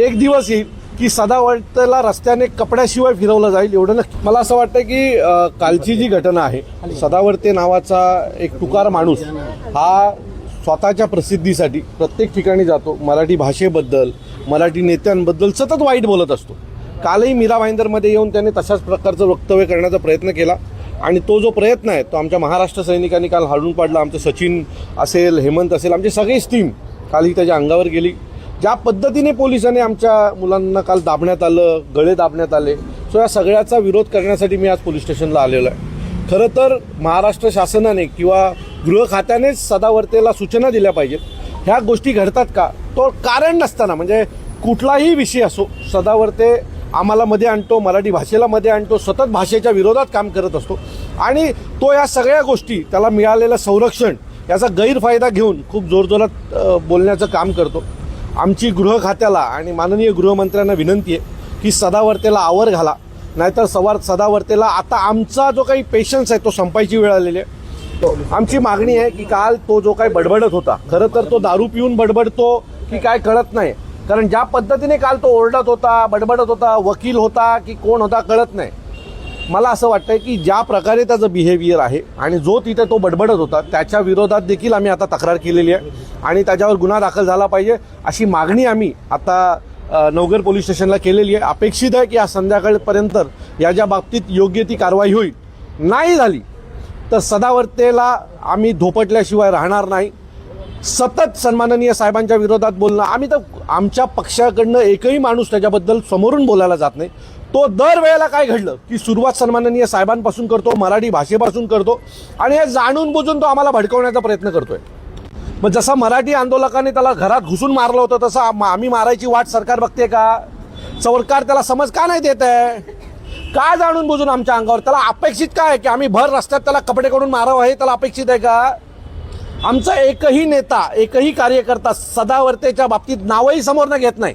एक दिवस येईल की सदावर्तेला रस्त्याने कपड्याशिवाय फिरवलं जाईल, एवढं नक्की. मला असं वाटतं की कालची जी घटना आहे, सदावर्ते नावाचा एक तुकार माणूस हा स्वतःच्या प्रसिद्धीसाठी प्रत्येक ठिकाणी जातो, मराठी भाषेबद्दल मराठी नेत्यांबद्दल सतत वाईट बोलत असतो. कालही मीरा भाईंदरमध्ये येऊन त्याने तशाच प्रकारचं वक्तव्य करण्याचा प्रयत्न केला आणि तो जो प्रयत्न आहे तो आमच्या महाराष्ट्र सैनिकांनी काल हाडून पाडला. आमचं सचिन असेल, हेमंत असेल, आमची सगळीच टीम काल ही त्याच्या अंगावर गेली. ज्या पद्धतीने पोलिसांनी आमच्या मुलांना काल दाबण्यात आलं, गळे दाबण्यात आले, सो या सगळ्याचा विरोध करण्यासाठी मी आज पोलीस स्टेशनला आलेलो आहे. खरं तर महाराष्ट्र शासनाने किंवा गृह खात्यानेच सदावर्तेला सूचना दिल्या पाहिजेत. ह्या गोष्टी घडतात का, तो कारण नसताना, म्हणजे कुठलाही विषय असो, सदावर्ते आम्हाला मध्ये आणतो, मराठी भाषेला मध्ये आणतो, सतत भाषेच्या विरोधात काम करत असतो आणि तो या सगळ्या गोष्टी, त्याला मिळालेलं संरक्षण याचा गैरफायदा घेऊन खूप जोरजोरात बोलण्याचं काम करतो. आमची गृह खात्याला आणि माननीय गृहमंत्र्यांना विनंती आहे की सदावर्तेला आवर घाला, नाहीतर सदावर्तेला आता आमचा जो काही पेशन्स आहे तो संपायची वेळ आलेली आहे. आमची मागणी आहे की काल तो जो काही बडबडत होता, खरं तर तो दारू पिऊन बडबडतो की काय कळत नाही, कारण ज्या पद्धतीने काल तो ओरडत होता, बडबडत होता, वकील होता की कोण होता कळत नाही. मला असं वाटतंय की ज्या प्रकारे त्याचं बिहेवियर आहे आणि जो तिथे तो बडबडत होता त्याच्या विरोधात देखील आम्ही आता तक्रार केलेली आहे आणि त्याच्यावर गुन्हा दाखल झाला पाहिजे अशी मागणी आम्ही आता नवघर पोलीस स्टेशनला केलेली आहे. अपेक्षित आहे की आज संध्याकाळपर्यंत याच्या बाबतीत योग्य ती कारवाई होईल. नाही झाली तर सदावर्तेला आम्ही धोपटल्याशिवाय राहणार नाही. सतत सन्माननीय साहेबांच्या विरोधात बोलणं, आम्ही तर आमच्या पक्षाकडनं एकही माणूस त्याच्याबद्दल समोरून बोलायला जात नाही. तो दरवेळेला काय घडलं की सुरुवात सन्माननीय साहेबांपासून करतो, मराठी भाषेपासून करतो आणि हे जाणून बुजून तो आम्हाला भडकवण्याचा प्रयत्न करतोय. मग जसं मराठी आंदोलकांनी त्याला घरात घुसून मारलं होतं तसं आम्ही मारायची वाट सरकार बघते का? सरकार त्याला समज का नाही देत आहे? काय जाणून बुजून आमच्या अंगावर? त्याला अपेक्षित काय आहे की आम्ही भर रस्त्यात त्याला कपडे काढून मारावं, हे त्याला अपेक्षित आहे का? आमचा एकही नेता, एकही कार्यकर्ता सदावर्तेच्या बाबतीत नावही समोर न घेत नाही,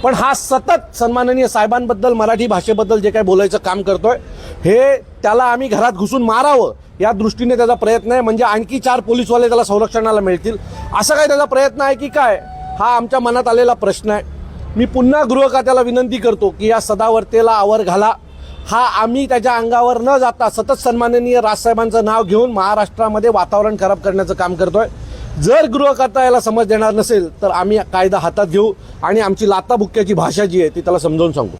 पण हा सतत सन्माननीय साहेबांबद्दल मराठी भाषेबद्दल जे काही बोलायचं काम करतोय हे त्याला आम्ही घरात घुसून मारावं या दृष्टीने त्याचा प्रयत्न आहे. म्हणजे आणखी 4 पोलीसवाले त्याला संरक्षणाला मिळतील असा काय त्याचा प्रयत्न आहे की काय, हा आमच्या मनात आलेला प्रश्न आहे. मी पुन्हा गृह खात्याला विनंती करतो की या सदावर्तेला आवर घाला. हा आम्ही त्याच्या अंगावर न जाता सतत सन्माननीय राजसाहेबांचं नाव घेऊन महाराष्ट्रामध्ये वातावरण खराब करण्याचं काम करतोय. जर गृह खाता याला समज देणार नसेल तर आम्ही कायदा हातात घेऊ आणि आमची लाताबुक्क्याची भाषा जी आहे ती त्याला समजावून सांगू.